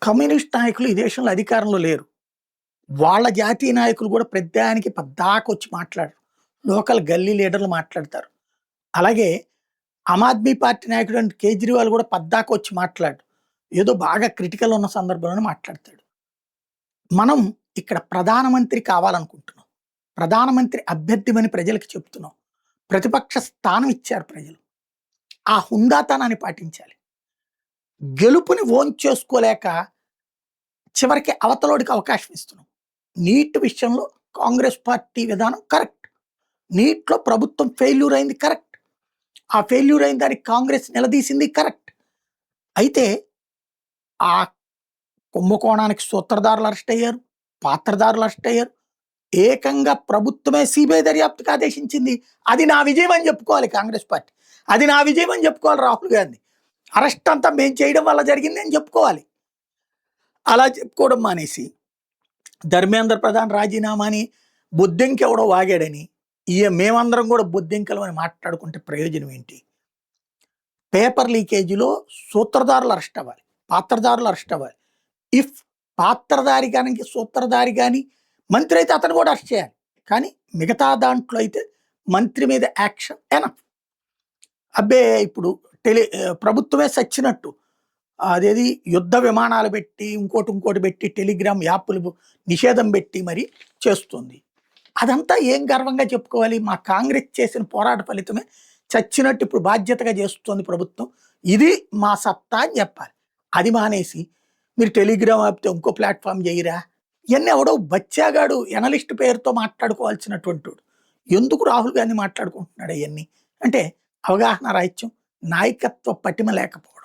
Communist నాయకులు ఈ దేశంలో అధికారంలో లేరు. వాళ్ళ జాతీయ నాయకులు కూడా ప్రతిదానికి పద్దాకొచ్చి మాట్లాడరు. లోకల్ గల్లీ లీడర్లు మాట్లాడతారు. అలాగే ఆమ్ ఆద్మీ పార్టీ నాయకుడు కేజ్రీవాల్ కూడా పద్దాకొచ్చి మాట్లాడు. ఏదో బాగా క్రిటికల్ ఉన్న సందర్భంలోనే మాట్లాడతాడు. మనం ఇక్కడ ప్రధానమంత్రి కావాలనుకుంటున్నాం. ప్రధానమంత్రి అభ్యర్థిమని ప్రజలకు చెప్తున్నాం. ప్రతిపక్ష స్థానం ఇచ్చారు ప్రజలు. ఆ హుందాతనాన్ని పాటించాలి. గెలుపుని ఓన్ చేసుకోలేక చివరికి అవతలోడికి అవకాశం ఇస్తున్నాం. నీట్ విషయంలో కాంగ్రెస్ పార్టీ విధానం కరెక్ట్. నీట్లో ప్రభుత్వం ఫెయిల్యూర్ అయింది కరెక్ట్. ఆ ఫెయిల్యూర్ అయిన దానికి కాంగ్రెస్ నిలదీసింది కరెక్ట్. అయితే ఆ కుంభకోణానికి సూత్రధారులు అరెస్ట్ అయ్యారు, పాత్రధారులు అరెస్ట్ అయ్యారు. ఏకంగా ప్రభుత్వమే సిబిఐ దర్యాప్తుకు ఆదేశించింది. అది నా విజయం అని చెప్పుకోవాలి కాంగ్రెస్ పార్టీ. అది నా విజయం అని చెప్పుకోవాలి రాహుల్ గాంధీ. అరెస్ట్ అంతా మేము చేయడం వల్ల జరిగింది అని చెప్పుకోవాలి. అలా చెప్పుకోవడం మానేసి ధర్మేంద్ర ప్రధాన్ రాజీనామాని బొద్దింకెవడో వాగాడని మేమందరం కూడా బొద్దింకలు అని మాట్లాడుకుంటే ప్రయోజనం ఏంటి? పేపర్ లీకేజీలో సూత్రధారులు అరెస్ట్ అవ్వాలి, పాత్రధారులు అరెస్ట్ అవ్వాలి. ఇఫ్ పాత్రధారి కానీ సూత్రధారి కానీ మంత్రి అయితే అతను కూడా అరెస్ట్ చేయాలి. కానీ మిగతా దాంట్లో అయితే మంత్రి మీద యాక్షన్ ఎనఫ్. అబ్బే ఇప్పుడు ప్రభుత్వమే సచ్చినట్టు అదేది యుద్ధ విమానాలు పెట్టి ఇంకోటి పెట్టి టెలిగ్రామ్ యాప్లు నిషేధం పెట్టి మరి చేస్తుంది. అదంతా ఏం గర్వంగా చెప్పుకోవాలి? మా కాంగ్రెస్ చేసిన పోరాట ఫలితమే చచ్చినట్టు ఇప్పుడు బాధ్యతగా చేస్తుంది ప్రభుత్వం. ఇది మా సత్తా అని చెప్పాలి. అది మానేసి మీరు టెలిగ్రామ్ ఆపితే ఇంకో ప్లాట్ఫామ్ చేయరా? ఇవన్నీ ఎవడో బచ్చాగాడు ఎనలిస్ట్ పేరుతో మాట్లాడుకోవాల్సినటువంటి ఎందుకు రాహుల్ గాంధీ మాట్లాడుకుంటున్నాడు అవన్నీ? అంటే అవగాహన రాహిత్యం, నాయకత్వ పటిమ లేకపోవడం.